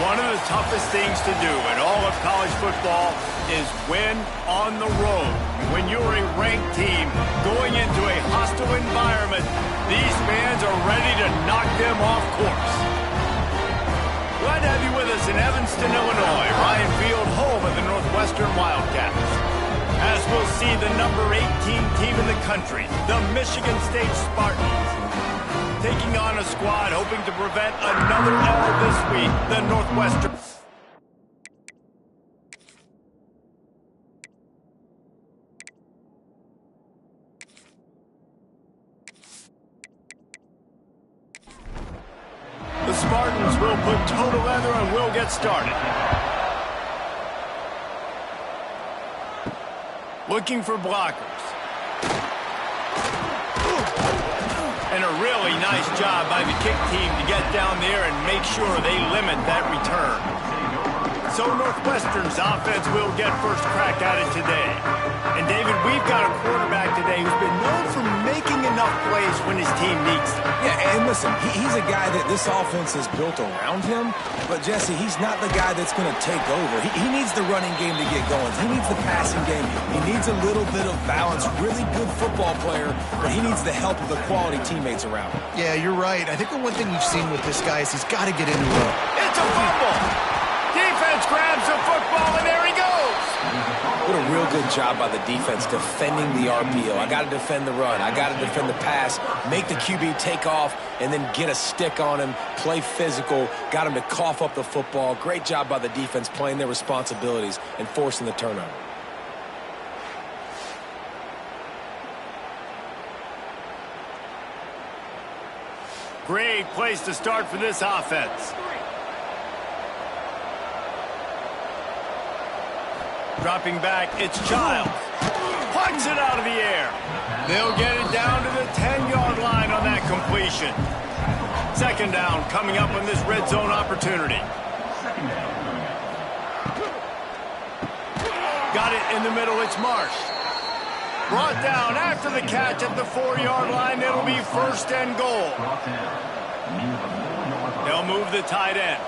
One of the toughest things to do in all of college football is win on the road. When you're a ranked team going into a hostile environment, these fans are ready to knock them off course. Glad to have you with us in Evanston, Illinois, Ryan Field, home of the Northwestern Wildcats. As we'll see the number 18 team in the country, the Michigan State Spartans, taking on a squad hoping to prevent another L this week, the Northwestern. The Spartans will put toe to leather and will get started. Looking for blockers. And a really nice job by the kick team to get down there and make sure they limit that return. So Northwestern's offense will get first crack at it today. And David, we've got a quarterback today who's been known for making enough plays when his team needs them. Yeah, and listen, he's a guy that this offense is built around him. But, Jesse, he's not the guy that's going to take over. He needs the running game to get going. He needs the passing game. He needs a little bit of balance. Really good football player, but he needs the help of the quality teammates around him. Yeah, you're right. I think the one thing we've seen with this guy is he's got to get into it. It's a fumble. Defense grabs the football, and there he goes. What a real good job by the defense defending the RPO. I got to defend the run. I got to defend the pass, make the QB take off, and then get a stick on him, play physical, got him to cough up the football. Great job by the defense playing their responsibilities and forcing the turnover. Great place to start for this offense. Dropping back, it's Childs. Plucks it out of the air. They'll get it down to the 10-yard line on that completion. Second down coming up on this red zone opportunity. Got it in the middle, it's Marsh. Brought down after the catch at the 4-yard line. It'll be first and goal. They'll move the tight end.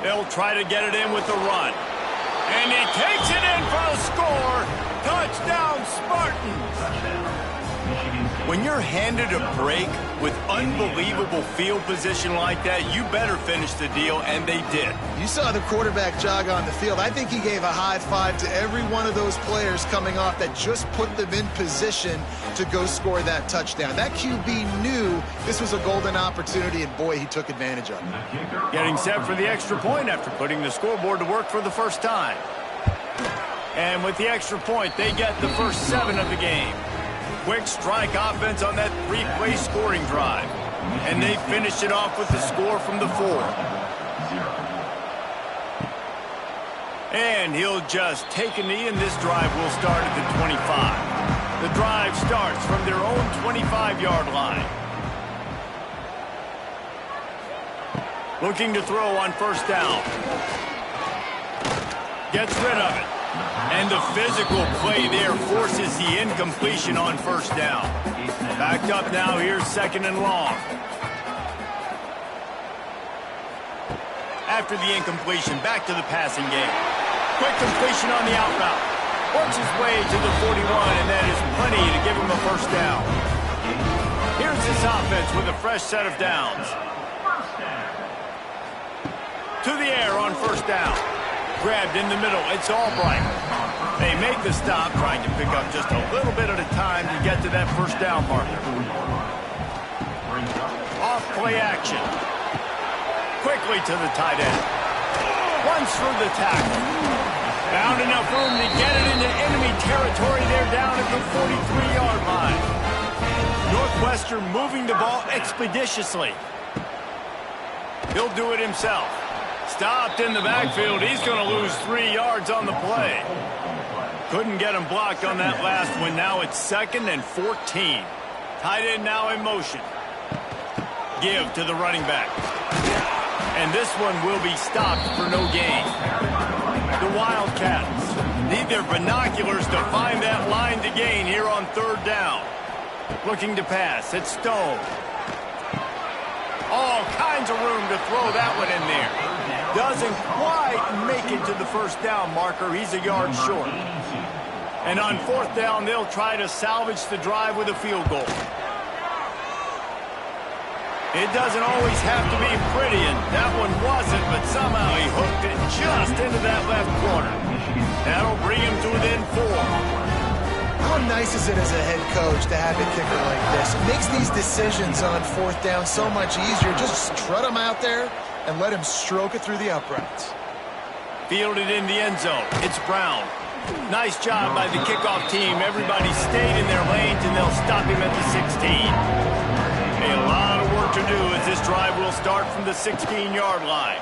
They'll try to get it in with the run. And he takes it in for a score. Touchdown, Spartans. When you're handed a break with unbelievable field position like that, you better finish the deal, and they did. You saw the quarterback jog on the field. I think he gave a high five to every one of those players coming off that just put them in position to go score that touchdown. That QB knew this was a golden opportunity, and boy, he took advantage of it. Getting set for the extra point after putting the scoreboard to work for the first time. And with the extra point, they get the first 7 of the game. Quick strike offense on that 3-play scoring drive. And they finish it off with the score from the 4. And he'll just take a knee, and this drive will start at the 25. The drive starts from their own 25-yard line. Looking to throw on first down. Gets rid of it. And the physical play there forces the incompletion on first down. Backed up now, here's second and long. After the incompletion, back to the passing game. Quick completion on the out route. Works his way to the 41, and that is plenty to give him a first down. Here's this offense with a fresh set of downs. To the air on first down. Grabbed in the middle, it's Albright. They make the stop, trying to pick up just a little bit at a time to get to that first down marker. Off play action. Quickly to the tight end. Runs through the tackle. Found enough room to get it into enemy territory. They're down at the 43-yard line. Northwestern moving the ball expeditiously. He'll do it himself. Stopped in the backfield. He's going to lose 3 yards on the play. Couldn't get him blocked on that last one. Now it's 2nd and 14. Tight end now in motion. Give to the running back. And this one will be stopped for no gain. The Wildcats need their binoculars to find that line to gain here on third down. Looking to pass. It's Stone. All kinds of room to throw that one in there. Doesn't quite make it to the first down marker. He's a yard short. And on fourth down, they'll try to salvage the drive with a field goal. It doesn't always have to be pretty, and that one wasn't, but somehow he hooked it just into that left corner. That'll bring him to within 4. How nice is it as a head coach to have a kicker like this? It makes these decisions on fourth down so much easier. Just strut him out there and let him stroke it through the uprights. Fielded in the end zone. It's Brown. Nice job by the kickoff team. Everybody stayed in their lanes, and they'll stop him at the 16. A lot of work to do as this drive will start from the 16-yard line.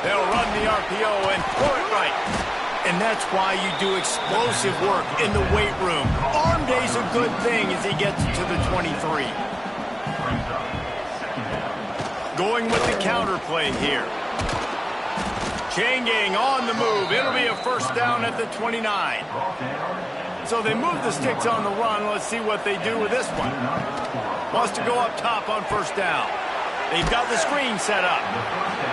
They'll run the RPO and throw it right. And that's why you do explosive work in the weight room. Arm day's a good thing as he gets to the 23. Going with the counter play here. Chain gang on the move. It'll be a first down at the 29. So they move the sticks on the run. Let's see what they do with this one. Wants to go up top on first down. They've got the screen set up.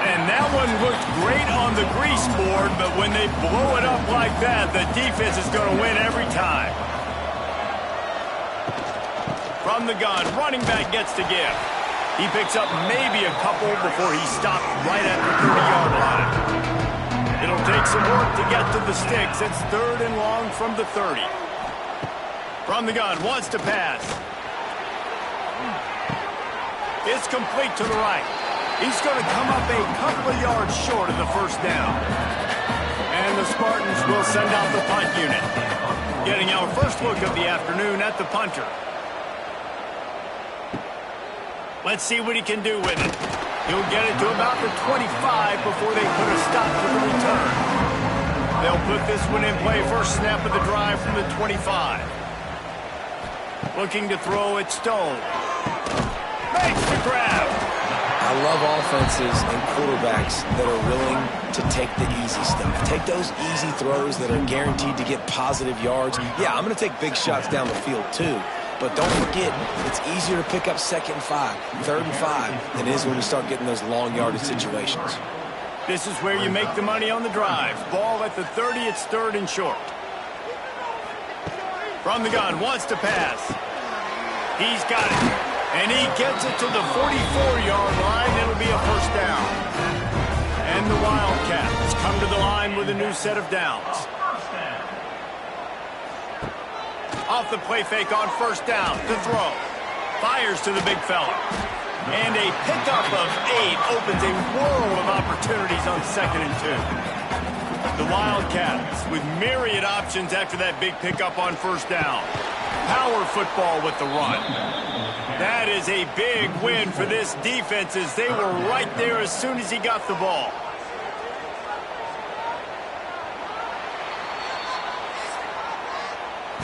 And that one looked great on the grease board, but when they blow it up like that, the defense is going to win every time. From the gun, running back gets to give. He picks up maybe a couple before he stopped right at the 30-yard line. It'll take some work to get to the sticks. It's 3rd and long from the 30. From the gun, wants to pass. It's complete to the right. He's going to come up a couple of yards short of the first down. And the Spartans will send out the punt unit. Getting our first look of the afternoon at the punter. Let's see what he can do with it. He'll get it to about the 25 before they put a stop to the return. They'll put this one in play. First snap of the drive from the 25. Looking to throw it, Stone. Makes the grab. I love offenses and quarterbacks that are willing to take the easy stuff. Take those easy throws that are guaranteed to get positive yards. Yeah, I'm going to take big shots down the field too. But don't forget, it's easier to pick up 2nd and 5, 3rd and 5 than it is when you start getting those long yardage situations. This is where you make the money on the drive. Ball at the 30, it's 3rd and short. From the gun, wants to pass. He's got it. And he gets it to the 44-yard line. It'll be a first down. And the Wildcats come to the line with a new set of downs. Off the play fake on first down to throw. Fires to the big fella. And a pickup of 8 opens a world of opportunities on 2nd and 2. The Wildcats with myriad options after that big pickup on first down. Power football with the run. That is a big win for this defense as they were right there as soon as he got the ball.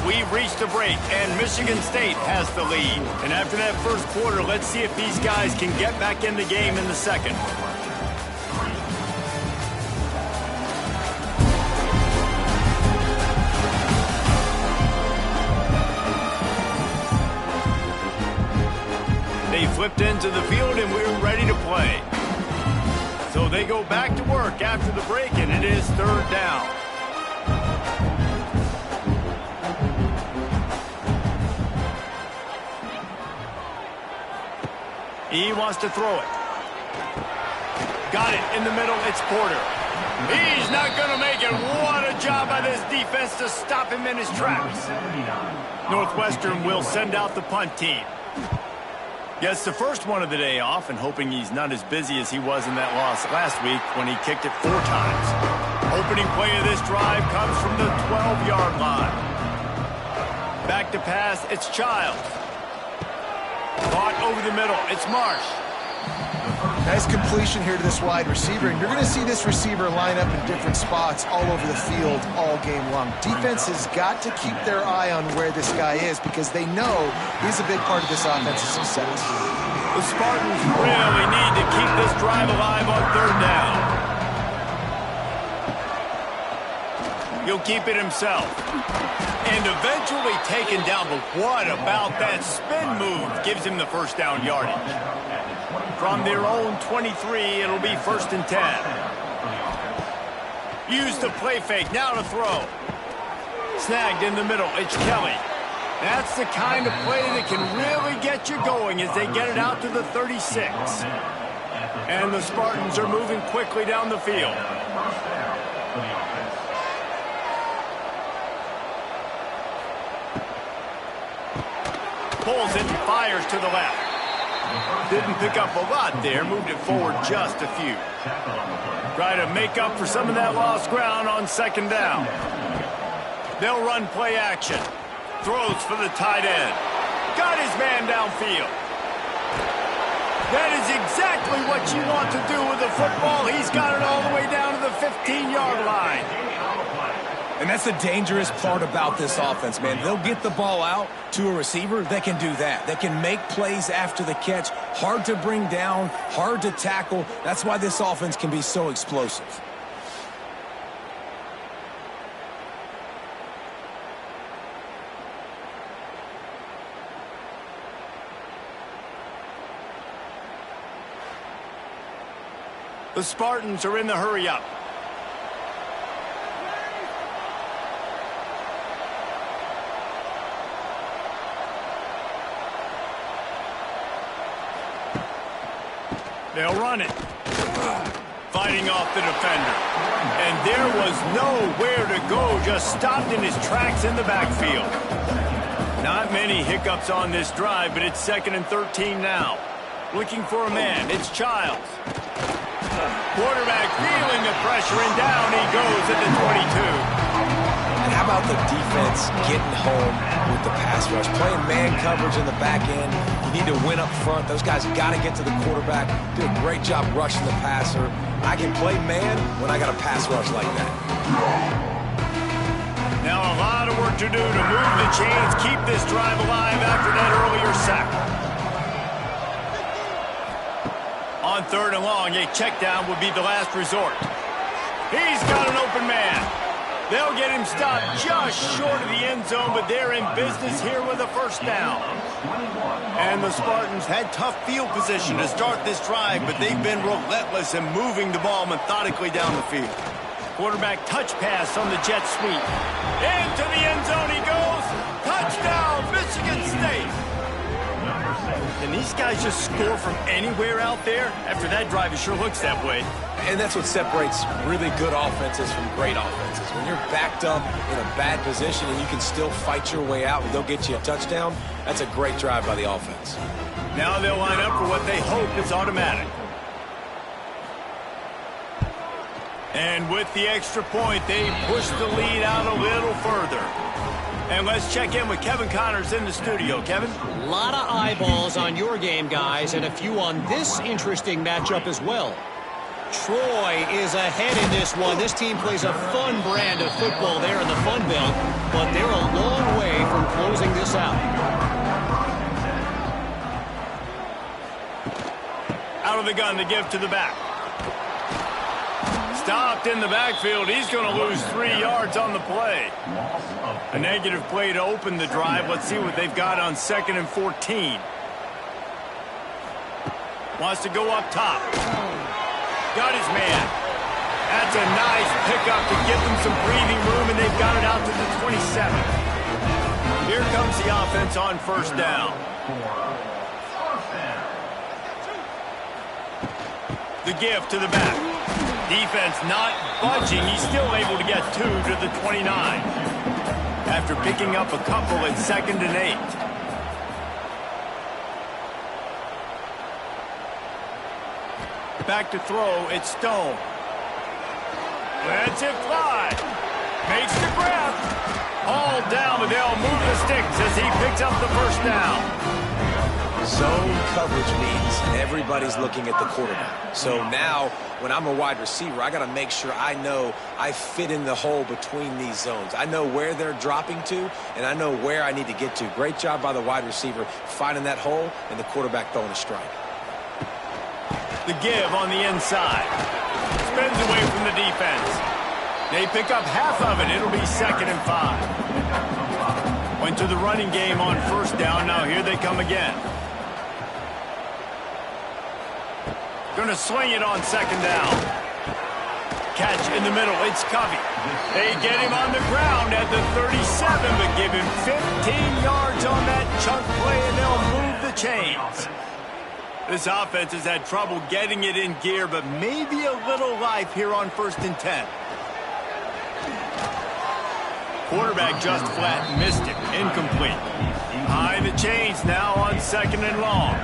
We've reached a break, and Michigan State has the lead. And after that first quarter, let's see if these guys can get back in the game in the second. They flipped into the field, and we're ready to play. So they go back to work after the break, and it is 3rd down. He wants to throw it. Got it in the middle. It's Porter. He's not going to make it. What a job by this defense to stop him in his tracks. Northwestern will send out the punt team. Gets the first one of the day off and hoping he's not as busy as he was in that loss last week when he kicked it 4 times. Opening play of this drive comes from the 12-yard line. Back to pass. It's Childs. Caught over the middle. It's Marsh. Nice completion here to this wide receiver, and you're going to see this receiver line up in different spots all over the field all game long. Defense has got to keep their eye on where this guy is because they know he's a big part of this offense's success. The Spartans really need to keep this drive alive on 3rd down. He'll keep it himself. And eventually taken down, but what about that spin move? Gives him the first down yardage. From their own 23, it'll be 1st and 10. Use the play fake, now to throw. Snagged in the middle, it's Kelly. That's the kind of play that can really get you going as they get it out to the 36. And the Spartans are moving quickly down the field. Pulls it and fires to the left. Didn't pick up a lot there, moved it forward just a few. Try to make up for some of that lost ground on 2nd down. They'll run play action. Throws for the tight end. Got his man downfield. That is exactly what you want to do with the football. He's got it all the way down to the 15-yard line. And that's the dangerous part about this offense, man. They'll get the ball out to a receiver that can do that. They can make plays after the catch. Hard to bring down, hard to tackle. That's why this offense can be so explosive. The Spartans are in the hurry-up. They'll run it. Fighting off the defender. And there was nowhere to go. Just stopped in his tracks in the backfield. Not many hiccups on this drive, but it's 2nd and 13 now. Looking for a man. It's Childs. Quarterback feeling the pressure, and down he goes at the 22. And how about the defense getting home with the pass rush? Playing man coverage in the back end. You need to win up front. Those guys got to get to the quarterback. Do a great job rushing the passer. I can play man when I got a pass rush like that. Now a lot of work to do to move the chains, keep this drive alive after that earlier sack. On 3rd and long, a check down would be the last resort. He's got an open man. They'll get him stopped just short of the end zone, but they're in business here with a 1st down. And the Spartans had tough field position to start this drive, but they've been relentless in moving the ball methodically down the field. Quarterback touch pass on the jet sweep. Into the end zone he goes. Touchdown, Michigan State. Can these guys just score from anywhere out there? After that drive, it sure looks that way. And that's what separates really good offenses from great offenses. When you're backed up in a bad position and you can still fight your way out and they'll get you a touchdown, that's a great drive by the offense. Now they'll line up for what they hope is automatic. And with the extra point, they push the lead out a little further. And let's check in with Kevin Connors in the studio. Kevin? A lot of eyeballs on your game, guys, and a few on this interesting matchup as well. Troy is ahead in this one. This team plays a fun brand of football there in the Fun Belt, but they're a long way from closing this out. Out of the gun to give to the back. Stopped in the backfield. He's going to lose 3 yards on the play. A negative play to open the drive. Let's see what they've got on 2nd and 14. Wants to go up top. Got his man. That's a nice pickup to give them some breathing room, and they've got it out to the 27. Here comes the offense on 1st down. The give to the back. Defense not budging. He's still able to get 2 to the 29. After picking up a couple at 2nd and 8. Back to throw, it's Stone. Lets it fly. Makes the grab. All down, but they'll move the sticks as he picks up the 1st down. Zone coverage means everybody's looking at the quarterback. So now, when I'm a wide receiver, I got to make sure I know I fit in the hole between these zones. I know where they're dropping to, and I know where I need to get to. Great job by the wide receiver finding that hole, and the quarterback throwing a strike. The give on the inside. Spins away from the defense. They pick up half of it. It'll be 2nd and 5. Went to the running game on 1st down. Now here they come again. Going to swing it on 2nd down. Catch in the middle. It's Covey. They get him on the ground at the 37, but give him 15 yards on that chunk play, and they'll move the chains. This offense has had trouble getting it in gear, but maybe a little life here on 1st and 10. Quarterback just flat missed it. Incomplete. High the chains now on 2nd and long.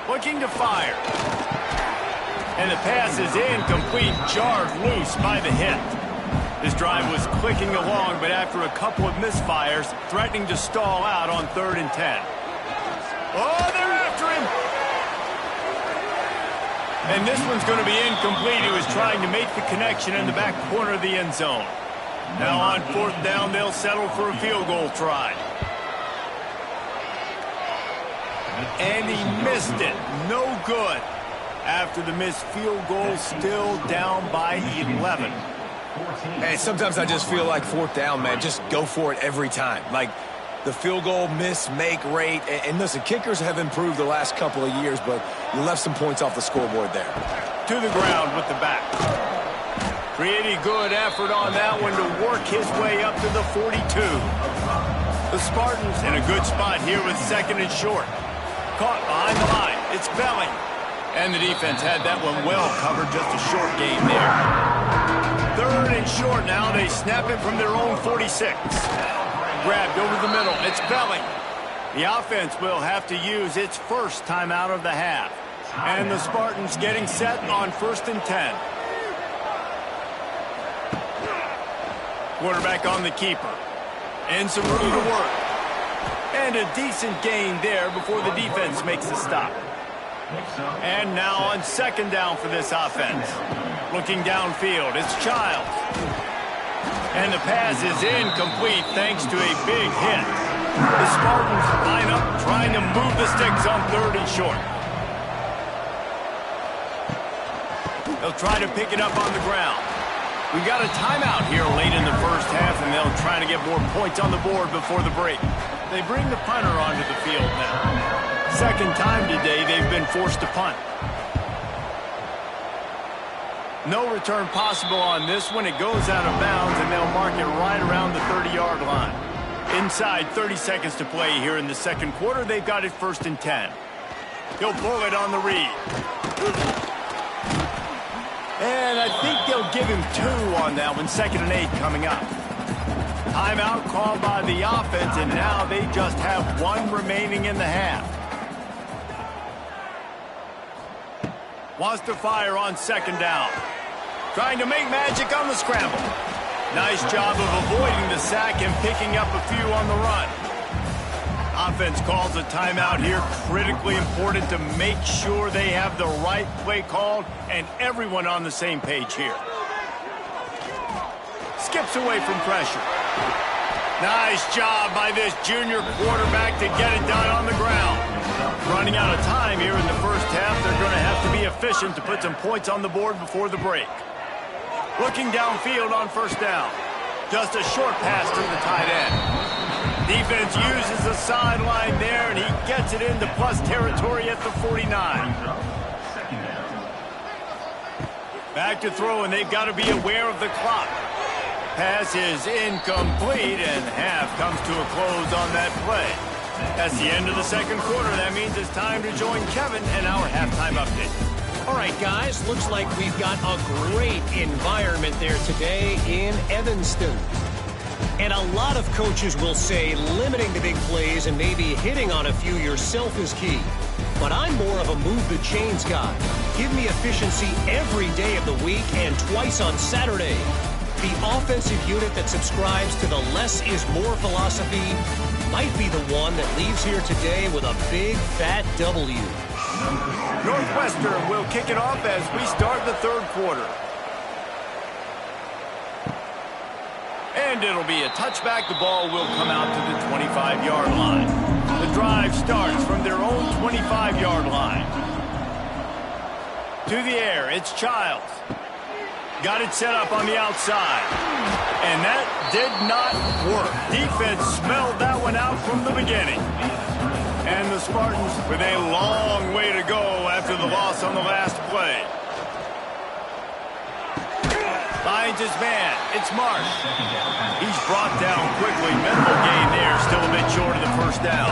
Looking to fire. And the pass is incomplete, jarred loose by the hit. This drive was clicking along, but after a couple of misfires, threatening to stall out on 3rd and 10. Oh, they're after him! And this one's going to be incomplete. He was trying to make the connection in the back corner of the end zone. Now on 4th down, they'll settle for a field goal try. And he missed it. No good. After the missed field goal, still down by 11. Hey, sometimes I just feel like 4th down, man. Just go for it every time. Like the field goal miss-make rate. And listen, kickers have improved the last couple of years, but you left some points off the scoreboard there. To the ground with the back. Pretty good effort on that one to work his way up to the 42. The Spartans in a good spot here with 2nd and short. Caught behind the line. It's Belling. And the defense had that one well covered. Just a short game there. 3rd and short now. They snap it from their own 46. Grabbed over the middle. It's Belling. The offense will have to use its first timeout of the half. And the Spartans getting set on 1st and 10. Quarterback on the keeper. And some room to work. And a decent gain there before the defense makes the stop. And now on 2nd down for this offense. Looking downfield, it's Childs. And the pass is incomplete thanks to a big hit. The Spartans line up trying to move the sticks on 3rd and short. They'll try to pick it up on the ground. We got a timeout here late in the 1st half, and they'll try to get more points on the board before the break. They bring the punter onto the field now. 2nd time today they've been forced to punt. No return possible on this one. It goes out of bounds, and they'll mark it right around the 30-yard line. Inside 30 seconds to play here in the 2nd quarter. They've got it 1st and 10. He'll pull it on the read. And I think they'll give him 2 on that one. 2nd and 8 coming up. Timeout called by the offense, and now they just have 1 remaining in the half. Wants to fire on 2nd down. Trying to make magic on the scramble. Nice job of avoiding the sack and picking up a few on the run. Offense calls a timeout here. Critically important to make sure they have the right play called and everyone on the same page here. Skips away from pressure. Nice job by this junior quarterback to get it done on the ground. Running out of time here in the 1st half. They're going to have to be efficient to put some points on the board before the break. Looking downfield on 1st down. Just a short pass to the tight end. Defense uses the sideline there, and he gets it into plus territory at the 49. Back to throw, and they've got to be aware of the clock. Pass is incomplete, and half comes to a close on that play. That's the end of the 2nd quarter. That means it's time to join Kevin and our halftime update. All right, guys, looks like we've got a great environment there today in Evanston. And a lot of coaches will say limiting the big plays and maybe hitting on a few yourself is key. But I'm more of a move the chains guy. Give me efficiency every day of the week and twice on Saturday. The offensive unit that subscribes to the less is more philosophy might be the one that leaves here today with a big, fat W. Northwestern will kick it off as we start the 3rd quarter. And it'll be a touchback. The ball will come out to the 25-yard line. The drive starts from their own 25-yard line. To the air, it's Childs. Got it set up on the outside. And that did not work. Defense smelled that one out from the beginning. And the Spartans with a long way to go after the loss on the last play. Finds his man. It's Marsh. He's brought down quickly. Minimal gain there. Still a bit short of the first down.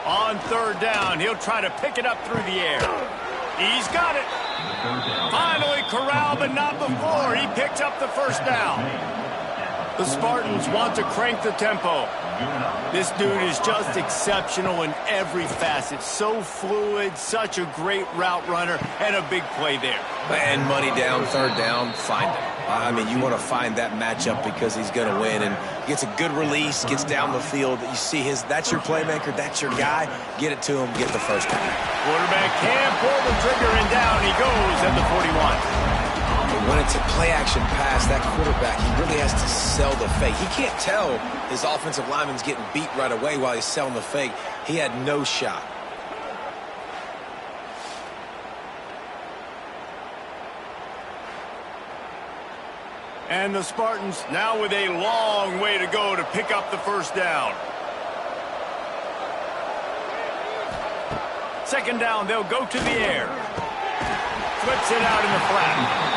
On third down, he'll try to pick it up through the air. He's got it. Finally corralled, but not before. He picks up the first down. The Spartans want to crank the tempo. This dude is just exceptional in every facet. So fluid, such a great route runner, and a big play there. And money down, third down, find him. I mean, you want to find that matchup because he's going to win. And gets a good release, gets down the field. You see that's your playmaker, that's your guy. Get it to him, get the first down. Quarterback can pull the trigger, and down he goes at the 41. When it's a play-action pass, that quarterback, he really has to sell the fake. He can't tell his offensive lineman's getting beat right away while he's selling the fake. He had no shot. And the Spartans now with a long way to go to pick up the first down. Second down, they'll go to the air. Flips it out in the flat.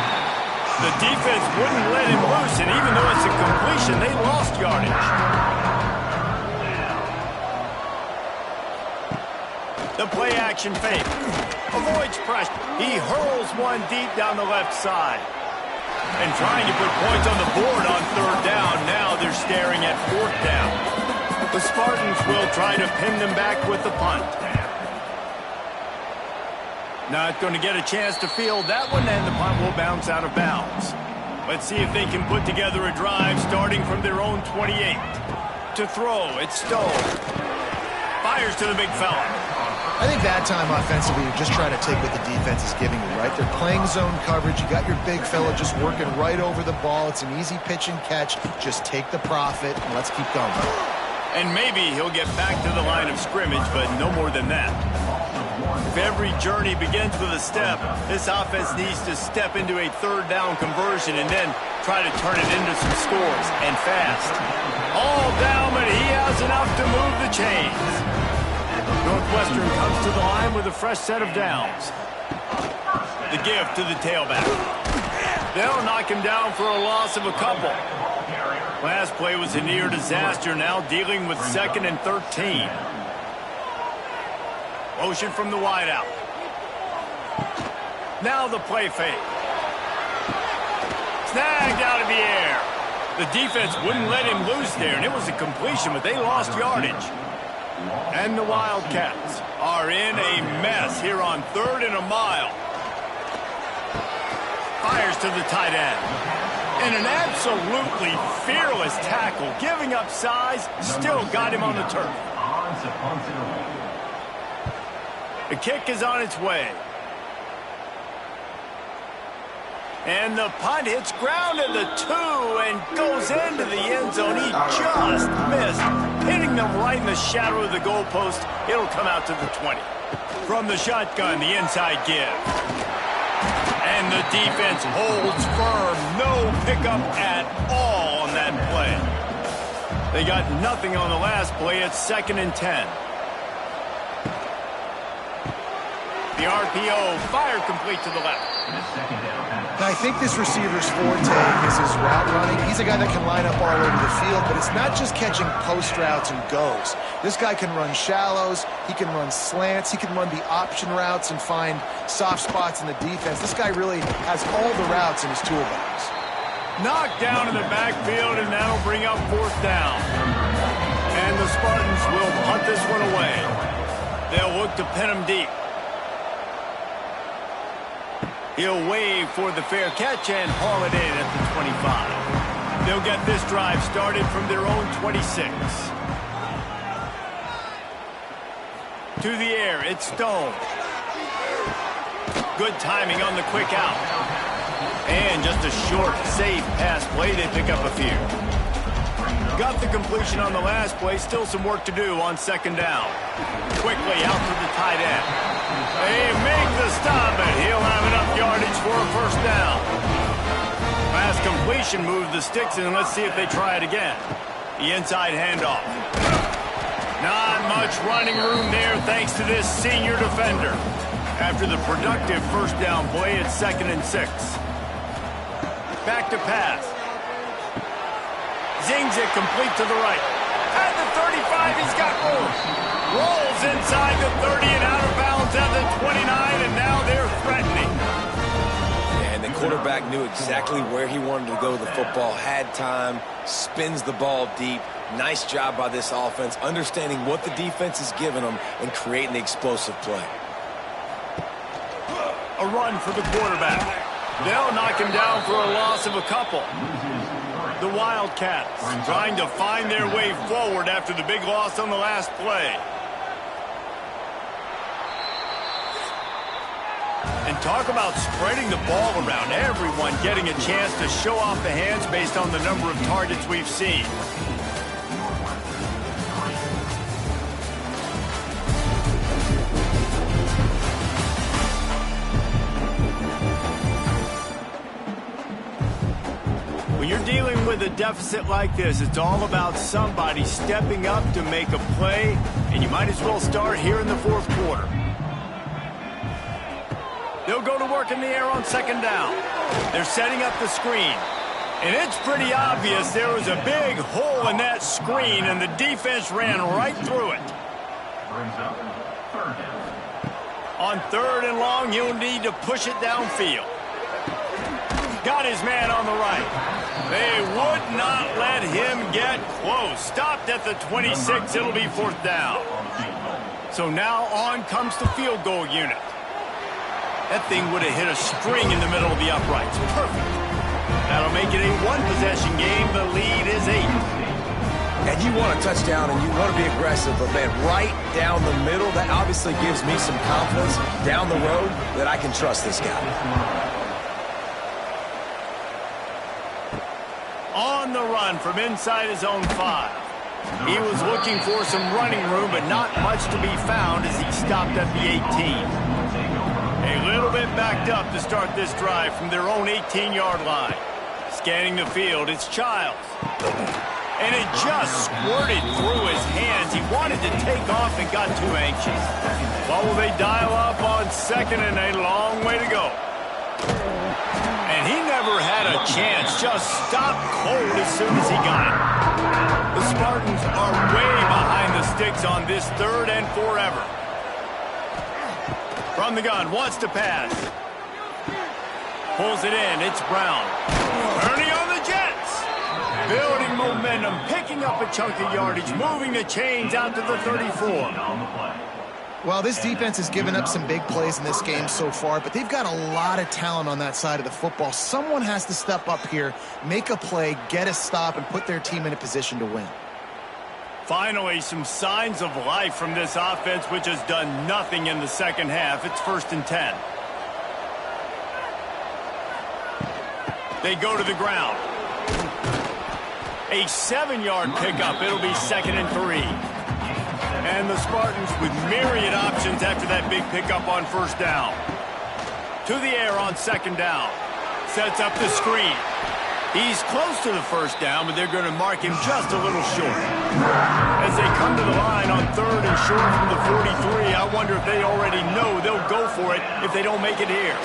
The defense wouldn't let him loose, and even though it's a completion, they lost yardage. The play-action fake. Avoids pressure. He hurls one deep down the left side. And trying to put points on the board on third down. Now they're staring at fourth down. The Spartans will try to pin them back with the punt. Not going to get a chance to field that one, and the punt will bounce out of bounds. Let's see if they can put together a drive starting from their own 28. To throw, it's Stone. Fires to the big fella. I think that time offensively, you're just trying to take what the defense is giving you, right? They're playing zone coverage. You got your big fella just working right over the ball. It's an easy pitch and catch. Just take the profit, and let's keep going. And maybe he'll get back to the line of scrimmage, but no more than that. If every journey begins with a step, this offense needs to step into a third down conversion and then try to turn it into some scores, and fast. All down, but he has enough to move the chains. Northwestern comes to the line with a fresh set of downs. The give to the tailback. They'll knock him down for a loss of a couple. Last play was a near disaster, now dealing with 2nd and 13. Motion from the wideout. Now the play fake. Snagged out of the air. The defense wouldn't let him loose there, and it was a completion, but they lost yardage. And the Wildcats are in a mess here on 3rd and a mile. Fires to the tight end. And an absolutely fearless tackle, giving up size, still got him on the turf. The kick is on its way. And the punt hits ground at the 2 and goes into the end zone. He just missed, hitting them right in the shadow of the goalpost. It'll come out to the 20. From the shotgun, the inside give. And the defense holds firm. No pickup at all on that play. They got nothing on the last play. It's 2nd and 10. The RPO, fire complete to the left. Now, I think this receiver's forte is his route running. He's a guy that can line up all over the field, but it's not just catching post routes and goes. This guy can run shallows, he can run slants, he can run the option routes and find soft spots in the defense. This guy really has all the routes in his toolbox. Knocked down in the backfield, and that'll bring up 4th down. And the Spartans will punt this one away. They'll look to pin him deep. He'll wave for the fair catch and haul it in at the 25. They'll get this drive started from their own 26. To the air, it's Stone. Good timing on the quick out. And just a short, safe pass play, they pick up a few. Got the completion on the last play. Still some work to do on second down. Quickly out to the tight end. They make the stop, and he'll have enough yardage for a first down. Last completion moved the sticks, and let's see if they try it again. The inside handoff. Not much running room there thanks to this senior defender. After the productive first down play, it's 2nd and 6. Back to pass. Zings it complete to the right. At the 35, he's got room. Rolls inside the 30 and out of bounds at the 29, and now they're threatening. And the quarterback knew exactly where he wanted to go with the football, had time, spins the ball deep. Nice job by this offense, understanding what the defense is giving them and creating the explosive play. A run for the quarterback. They'll knock him down for a loss of a couple. The Wildcats trying to find their way forward after the big loss on the last play. And talk about spreading the ball around. Everyone getting a chance to show off the hands based on the number of targets we've seen. When you're dealing with a deficit like this, it's all about somebody stepping up to make a play, and you might as well start here in the fourth quarter. They'll go to work in the air on second down. They're setting up the screen. And it's pretty obvious there was a big hole in that screen, and the defense ran right through it. On 3rd and long, he'll need to push it downfield. Got his man on the right. They would not let him get close. Stopped at the 26. It'll be 4th down. So now on comes the field goal unit. That thing would have hit a string in the middle of the uprights. Perfect. That'll make it a one-possession game. The lead is 8. And you want a touchdown and you want to be aggressive, but man, right down the middle, that obviously gives me some confidence down the road that I can trust this guy. On the run from inside his own 5. He was looking for some running room, but not much to be found as he stopped at the 18. A little bit backed up to start this drive from their own 18-yard line. Scanning the field, it's Childs. And it just squirted through his hands. He wanted to take off and got too anxious. Well, will they dial up on 2nd and a long way to go? And he never had a chance. Just stopped cold as soon as he got it. The Spartans are way behind the sticks on this 3rd and forever. From the gun, wants to pass. Pulls it in, it's Brown. Ernie on the Jets. Building momentum, picking up a chunk of yardage, moving the chains out to the 34. Well, this defense has given up some big plays in this game so far, but they've got a lot of talent on that side of the football. Someone has to step up here, make a play, get a stop, and put their team in a position to win. Finally, some signs of life from this offense, which has done nothing in the second half. It's 1st and 10. They go to the ground. A 7-yard pickup. It'll be 2nd and 3. And the Spartans with myriad options after that big pickup on 1st down. To the air on 2nd down. Sets up the screen. He's close to the 1st down, but they're going to mark him just a little short. As they come to the line on 3rd and short from the 43, I wonder if they already know they'll go for it if they don't make it here.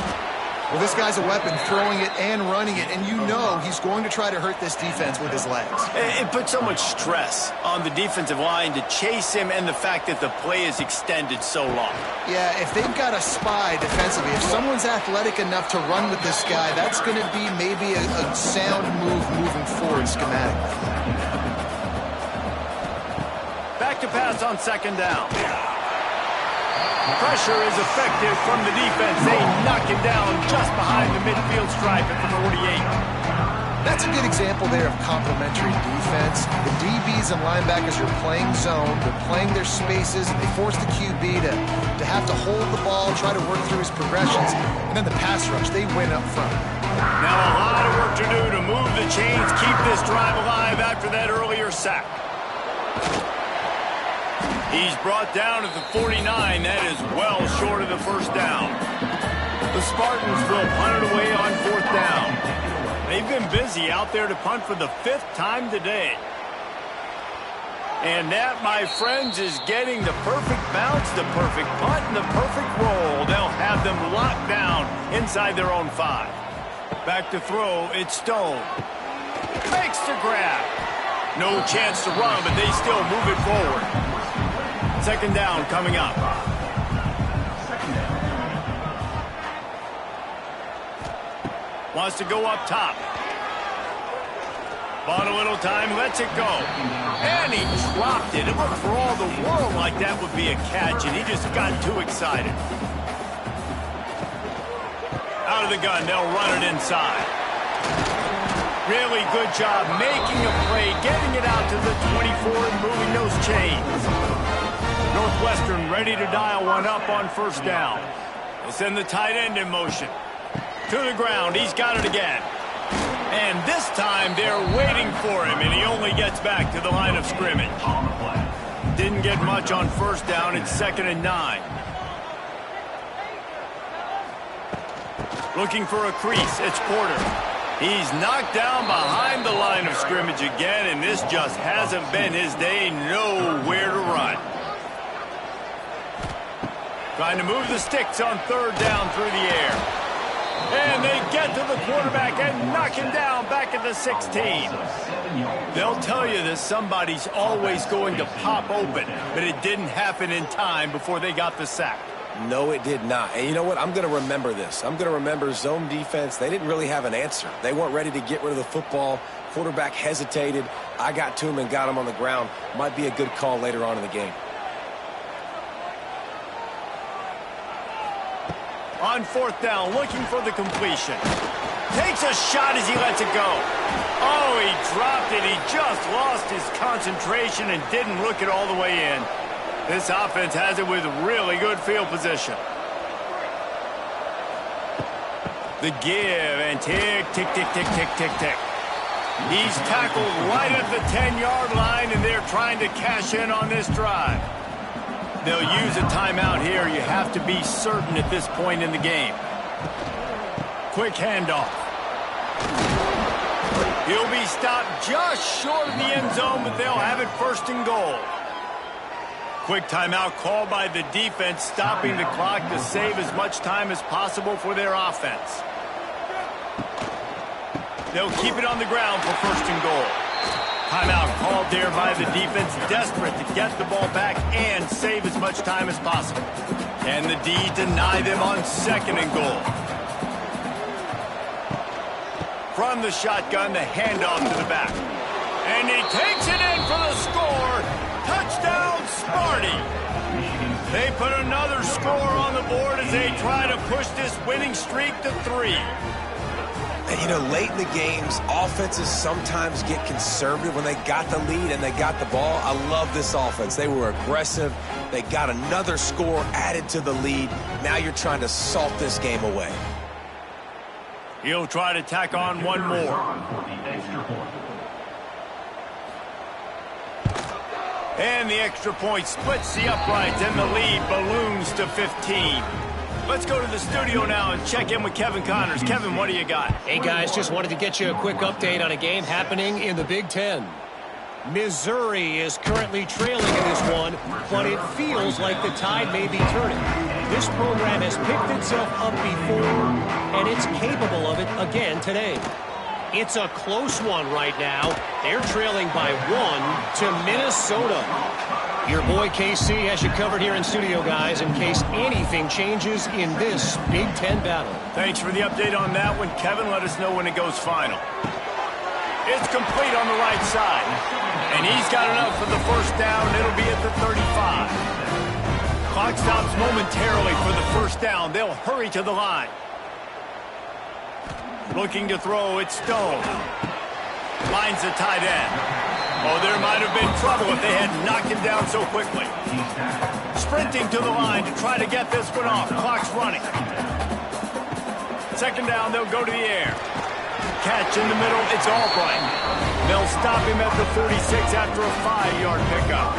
Well, this guy's a weapon, throwing it and running it, and you know he's going to try to hurt this defense with his legs. It puts so much stress on the defensive line to chase him and the fact that the play is extended so long. Yeah, if they've got a spy defensively, if someone's athletic enough to run with this guy, that's going to be maybe a sound move moving forward schematically. Back to pass on 2nd down. Pressure is effective from the defense. They knock him down just behind the midfield stripe at the 48. That's a good example there of complementary defense. The DBs and linebackers are playing zone. They're playing their spaces. They force the QB to have to hold the ball, try to work through his progressions. And then the pass rush, they win up front. Now a lot of work to do to move the chains, keep this drive alive after that earlier sack. He's brought down at the 49. That is well short of the first down. The Spartans will punt it away on 4th down. They've been busy out there to punt for the 5th time today. And that, my friends, is getting the perfect bounce, the perfect punt, and the perfect roll. They'll have them locked down inside their own 5. Back to throw, it's Stone. Makes the grab. No chance to run, but they still move it forward. 2nd down coming up. Wants to go up top. Bought a little time, lets it go. And he dropped it. It looked for all the world like that would be a catch, and he just got too excited. Out of the gun, they'll run it inside. Really good job making a play, getting it out to the 24 and moving those chains. Northwestern ready to dial one up on 1st down. They'll send the tight end in motion. To the ground, he's got it again. And this time they're waiting for him, and he only gets back to the line of scrimmage. Didn't get much on 1st down, it's 2nd and 9. Looking for a crease, it's Porter. He's knocked down behind the line of scrimmage again, and this just hasn't been his day. Nowhere to run. Trying to move the sticks on 3rd down through the air. And they get to the quarterback and knock him down back at the 16. They'll tell you that somebody's always going to pop open, but it didn't happen in time before they got the sack. No, it did not. And you know what? I'm going to remember this. I'm going to remember zone defense. They didn't really have an answer. They weren't ready to get rid of the football. Quarterback hesitated. I got to him and got him on the ground. Might be a good call later on in the game. On 4th down, looking for the completion. Takes a shot as he lets it go. Oh, he dropped it. He just lost his concentration and didn't look it all the way in. This offense has it with really good field position. The give and tick, tick, tick, tick, tick, tick, tick. He's tackled right at the 10-yard line, and they're trying to cash in on this drive. They'll use a timeout here. You have to be certain at this point in the game. Quick handoff. He'll be stopped just short of the end zone, but they'll have it 1st and goal. Quick timeout called by the defense, stopping the clock to save as much time as possible for their offense. They'll keep it on the ground for 1st and goal. Timeout called there by the defense, desperate to get the ball back and save as much time as possible. Can the D deny them on 2nd and goal? From the shotgun, the handoff to the back. And he takes it in for the score. Touchdown, Sparty. They put another score on the board as they try to push this winning streak to 3. And, you know, late in the games, offenses sometimes get conservative when they got the lead and they got the ball. I love this offense. They were aggressive. They got another score added to the lead. Now you're trying to salt this game away. He'll try to tack on one more. And the extra point splits the uprights, and the lead balloons to 15. Let's go to the studio now and check in with Kevin Connors. Kevin, what do you got? Hey, guys, just wanted to get you a quick update on a game happening in the Big Ten. Missouri is currently trailing in this one, but it feels like the tide may be turning. This program has picked itself up before, and it's capable of it again today. It's a close one right now. They're trailing by 1 to Minnesota. Your boy KC has you covered here in studio, guys, in case anything changes in this Big Ten battle. Thanks for the update on that one, Kevin. Let us know when it goes final. It's complete on the right side. And he's got enough for the 1st down. It'll be at the 35. Clock stops momentarily for the 1st down. They'll hurry to the line. Looking to throw, it's Stone. Finds the tight end. Oh, there might have been trouble if they had knocked him down so quickly. Sprinting to the line to try to get this one off. Clock's running. Second down, they'll go to the air. Catch in the middle, it's Albright. They'll stop him at the 46 after a 5-yard pickup.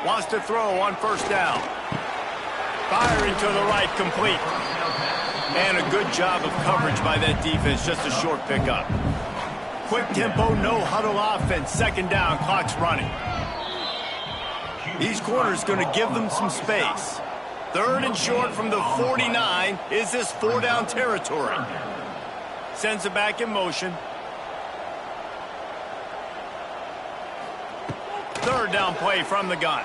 Wants to throw on first down. Firing to the right, complete. And a good job of coverage by that defense, just a short pickup. Quick tempo, no huddle offense. Second down, clock's running. These corners going to give them some space. Third and short from the 49. Is this 4-down territory? Sends it back in motion. Third down play from the gun.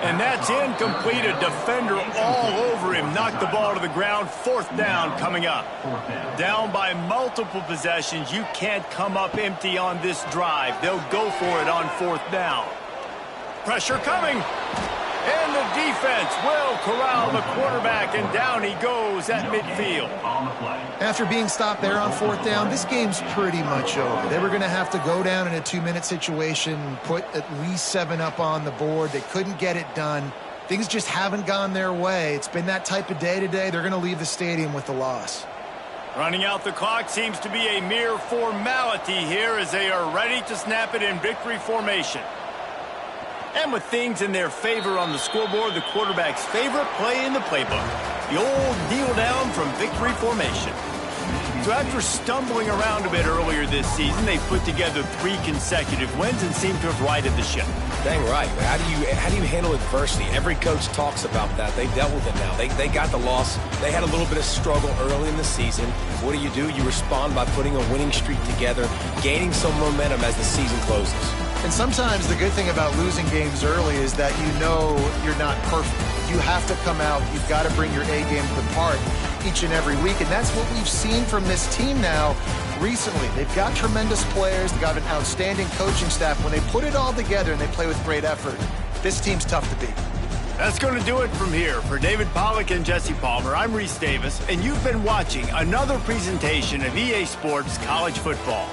And that's incomplete. A defender all over him. Knocked the ball to the ground. Fourth down coming up. Down by multiple possessions. You can't come up empty on this drive. They'll go for it on fourth down. Pressure coming. And the defense will corral the quarterback, and down he goes at midfield. After being stopped there on fourth down, this game's pretty much over. They were going to have to go down in a 2-minute situation, put at least 7 up on the board. They couldn't get it done. Things just haven't gone their way. It's been that type of day today. They're going to leave the stadium with the loss. Running out the clock seems to be a mere formality here as they are ready to snap it in victory formation. And with things in their favor on the scoreboard, the quarterback's favorite play in the playbook, the old kneel down from victory formation. So after stumbling around a bit earlier this season, they've put together 3 consecutive wins and seem to have righted the ship. Dang right. How do you handle adversity? Every coach talks about that. They've dealt with it now. They got the loss. They had a little bit of struggle early in the season. What do? You respond by putting a winning streak together, gaining some momentum as the season closes. And sometimes the good thing about losing games early is that you know you're not perfect. You have to come out. You've got to bring your A game to the part each and every week. And that's what we've seen from this team now recently. They've got tremendous players. They've got an outstanding coaching staff. When they put it all together and they play with great effort, this team's tough to beat. That's going to do it from here. For David Pollack and Jesse Palmer, I'm Reese Davis, and you've been watching another presentation of EA Sports College Football.